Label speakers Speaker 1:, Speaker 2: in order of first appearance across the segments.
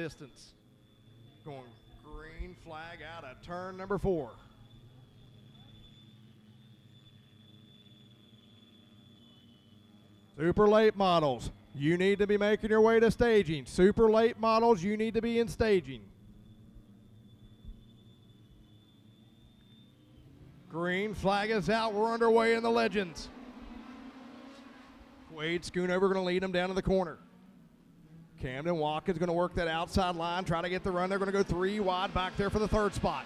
Speaker 1: distance. Going green flag out of turn number 4. Super late models, you need to be making your way to staging. Super late models, you need to be in staging. Green flag is out. We're underway in the Legends. Quade Schoonover going to lead him down to the corner. Camden Watkins going to work that outside line, try to get the run. They're going to go 3 wide back there for the 3rd spot.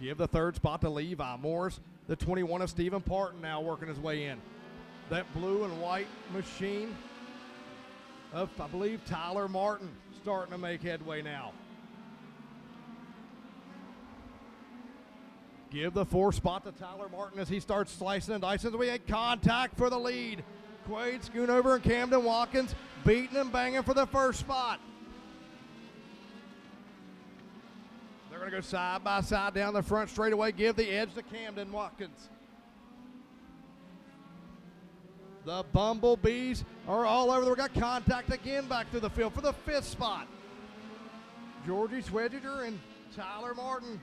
Speaker 1: Give the 3rd spot to Levi Morris. The 21 of Stephen Parton now working his way in. That blue and white machine of, I believe, Tyler Martin starting to make headway now. Give the 4th spot to Tyler Martin as he starts slicing and dicing. We had contact for the lead. Quade Schoonover and Camden Watkins beating and banging for the 1st spot. They're going to go side by side down the front straightaway. Give the edge to Camden Watkins. The Bumblebees are all over. We got contact again back through the field for the 5th spot. Georgie Swedger and Tyler Martin.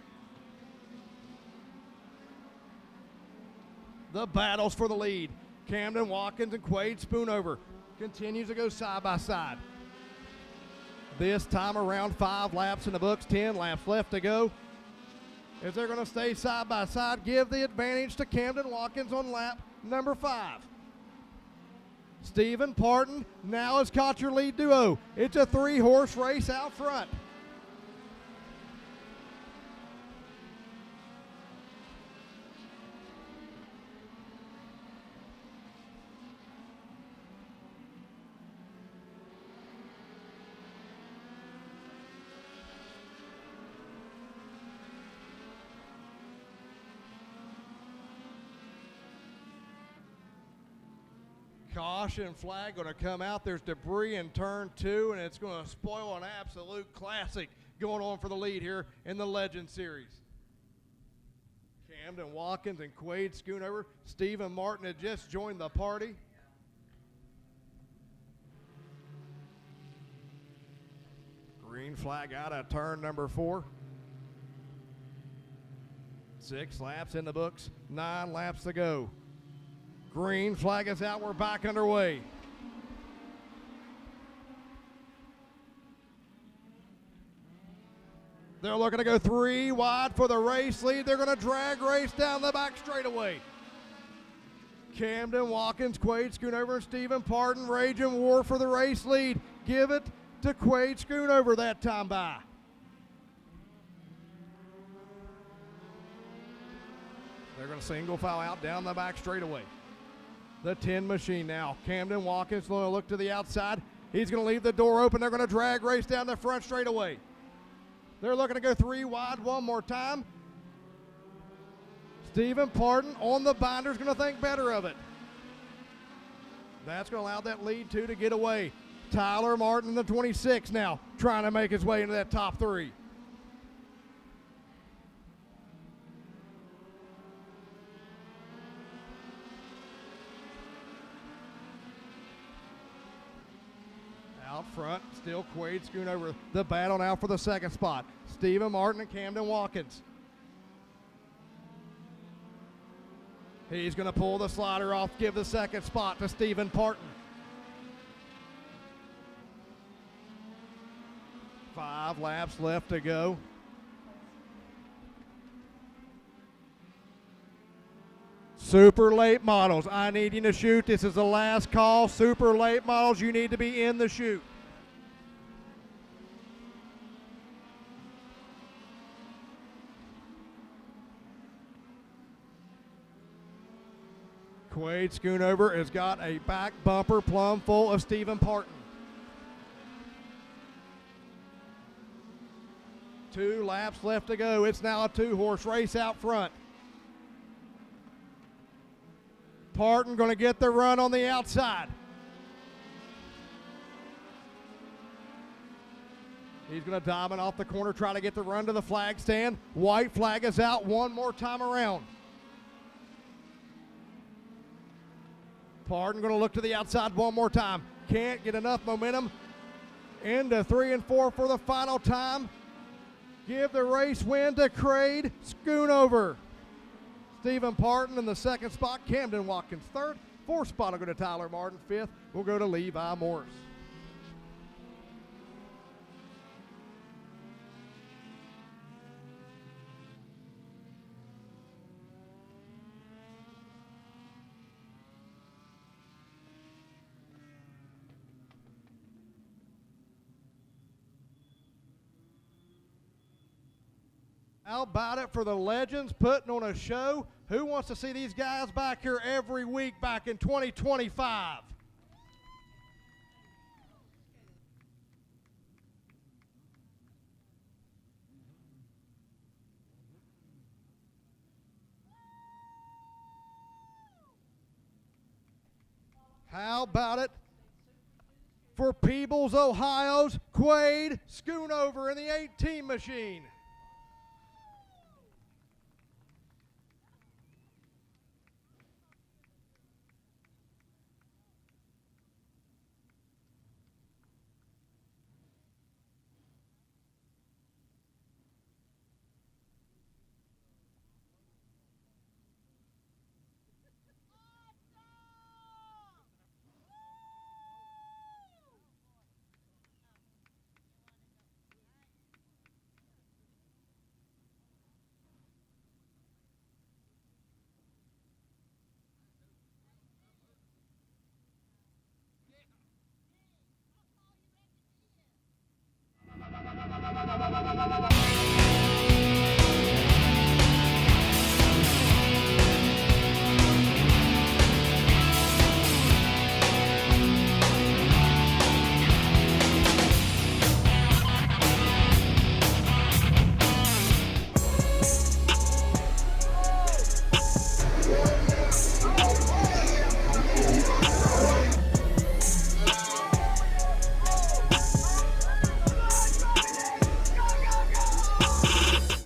Speaker 1: The battles for the lead. Camden Watkins and Quade Schoonover continues to go side by side. This time around 5 laps in the books, 10 laps left to go. As they're going to stay side by side, give the advantage to Camden Watkins on lap number 5. Stephen Parton now has caught your lead duo. It's a 3-horse race out front. Caution flag going to come out. There's debris in turn 2, and it's going to spoil an absolute classic going on for the lead here in the Legend Series. Camden Watkins and Quade Schoonover. Stephen Martin had just joined the party. Green flag out of turn number 4. 6 laps in the books, 9 laps to go. Green flag is out. We're back underway. They're looking to go 3 wide for the race lead. They're going to drag race down the back straightaway. Camden Watkins, Quade Schoonover, and Stephen Parton raging war for the race lead. Give it to Quade Schoonover that time by. They're going to single file out down the back straightaway. The 10 machine now. Camden Watkins going to look to the outside. He's going to leave the door open. They're going to drag race down the front straightaway. They're looking to go 3 wide one more time. Stephen Parton on the binder is going to think better of it. That's going to allow that lead 2 to get away. Tyler Martin, the 26 now, trying to make his way into that top 3. Out front, still Quade Schoonover. The battle now for the 2nd spot. Stephen Martin and Camden Watkins. He's going to pull the slider off, give the 2nd spot to Stephen Parton. 5 laps left to go. Super late models, I need you to shoot. This is the last call. Super late models, you need to be in the chute. Quade Schoonover has got a back bumper plumb full of Stephen Parton. 2 laps left to go. It's now a 2-horse race out front. Parton going to get the run on the outside. He's going to diamond off the corner, try to get the run to the flag stand. White flag is out one more time around. Pardon going to look to the outside one more time. Can't get enough momentum. Into 3 and 4 for the final time. Give the race win to Craig Schoonover. Stephen Parton in the second spot. Camden Watkins third. Fourth spot will go to Tyler Martin. Fifth will go to Levi Morris. How about it for the legends putting on a show? Who wants to see these guys back here every week back in 2025? How about it for Peebles, Ohio's Quade Schoonover in the 18 machine?